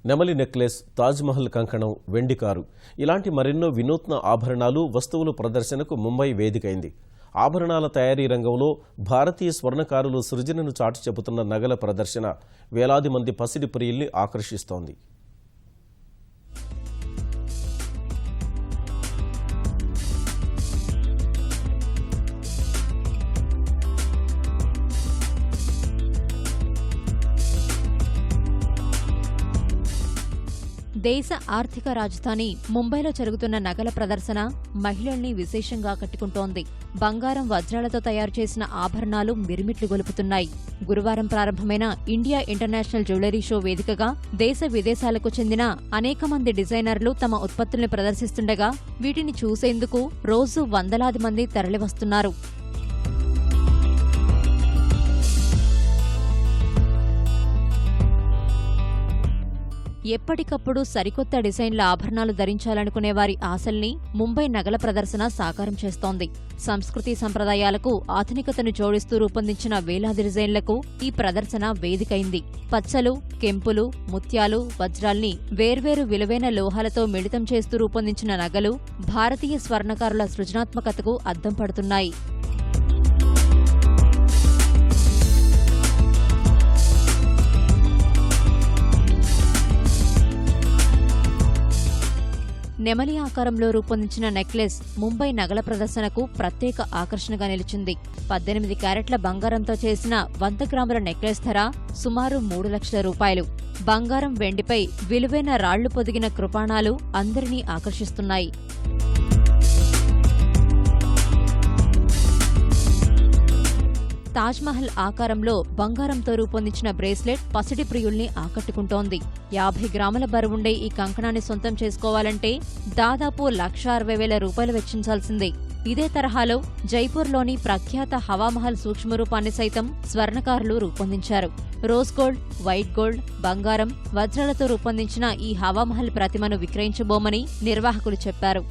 నెమలి నెక్లెస్, తాజ్మహల్ కంకణం, వెండి కారు ఇలాంటి మరెన్నో వినూత్న ఆభరణాలు, వస్తువులు ప్రదర్శనకు ముంబై వేదికైంది. ఆభరణాల తయారీ రంగంలో భారతీయ స్వర్ణకారులు సృజనను చాటి చెబుతున్న నగల ప్రదర్శన వేలాది మంది పసిడి ప్రియుల్ని ఆకర్షిస్తోంది. దేశ ఆర్థిక రాజధాని ముంబైలో జరుగుతున్న నగల ప్రదర్శన మహిళల్ని విశేషంగా కట్టుకుంటోంది. బంగారం, వజ్రాలతో తయారు చేసిన ఆభరణాలు మిరుమిట్లు గొలుపుతున్నాయి. గురువారం ప్రారంభమైన ఇండియా ఇంటర్నేషనల్ జ్యువెలరీ షో వేదికగా దేశ విదేశాలకు చెందిన అనేక మంది డిజైనర్లు తమ ఉత్పత్తుల్ని ప్రదర్శిస్తుండగా వీటిని చూసేందుకు రోజూ వందలాది మంది తరలివస్తున్నారు. ఎప్పటికప్పుడు సరికొత్త డిజైన్ల ఆభరణాలు ధరించాలనుకునే వారి ఆశల్ని ముంబై నగల ప్రదర్శన సాకారం చేస్తోంది. సంస్కృతి సంప్రదాయాలకు ఆధునికతను జోడిస్తూ రూపొందించిన వేలాది డిజైన్లకు ఈ ప్రదర్శన వేదికైంది. పచ్చలు, కెంపులు, ముత్యాలు, వజ్రాల్ని వేర్వేరు విలువైన లోహాలతో మిళితం చేస్తూ రూపొందించిన నగలు భారతీయ స్వర్ణకారుల సృజనాత్మకతకు అద్దం పడుతున్నాయి. నెమలి ఆకారంలో రూపొందించిన నెక్లెస్ ముంబై నగల ప్రదర్శనకు ప్రత్యేక ఆకర్షణగా నిలిచింది. 18 క్యారెట్ల బంగారంతో చేసిన 100 గ్రాముల నెక్లెస్ ధర సుమారు 3 లక్షల రూపాయలు. బంగారం, వెండిపై విలువైన రాళ్లు పొదిగిన కృపాణాలు అందరినీ ఆకర్షిస్తున్నాయి. తాజ్మహల్ ఆకారంలో బంగారంతో రూపొందించిన బ్రేస్లెట్ పసిడి ప్రియుల్ని ఆకట్టుకుంటోంది. 50 గ్రాముల బరువుండే ఈ కంకణాన్ని సొంతం చేసుకోవాలంటే దాదాపు 1,60,000 రూపాయలు వెచ్చించాల్సిందే. ఇదే తరహాలో జైపూర్లోని ప్రఖ్యాత హవామహల్ సూక్ష్మరూపాన్ని సైతం స్వర్ణకారులు రూపొందించారు. రోజ్ గోల్డ్, వైట్ గోల్డ్, బంగారం, వజ్రాలతో రూపొందించిన ఈ హవామహల్ ప్రతిమను విక్రయించబోమని నిర్వాహకులు చెప్పారు.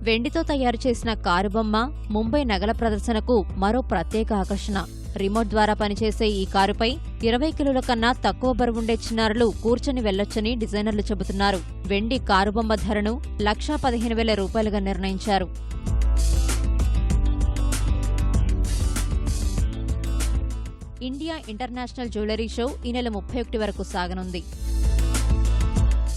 వెండితో తయారు చేసిన కారు బొమ్మ ముంబై నగల ప్రదర్శనకు మరో ప్రత్యేక ఆకర్షణ. రిమోట్ ద్వారా పనిచేసే ఈ కారుపై 20 కిలోల కన్నా తక్కువ బరువుండే చిన్నారులు కూర్చొని వెళ్లొచ్చని డిజైనర్లు చెబుతున్నారు. వెండి కారు బొమ్మ ధరను 1,15,000 రూపాయలుగా నిర్ణయించారు. ఇండియా ఇంటర్నేషనల్ జ్యువెలరీ షో ఈ నెల 31 వరకు సాగనుంది.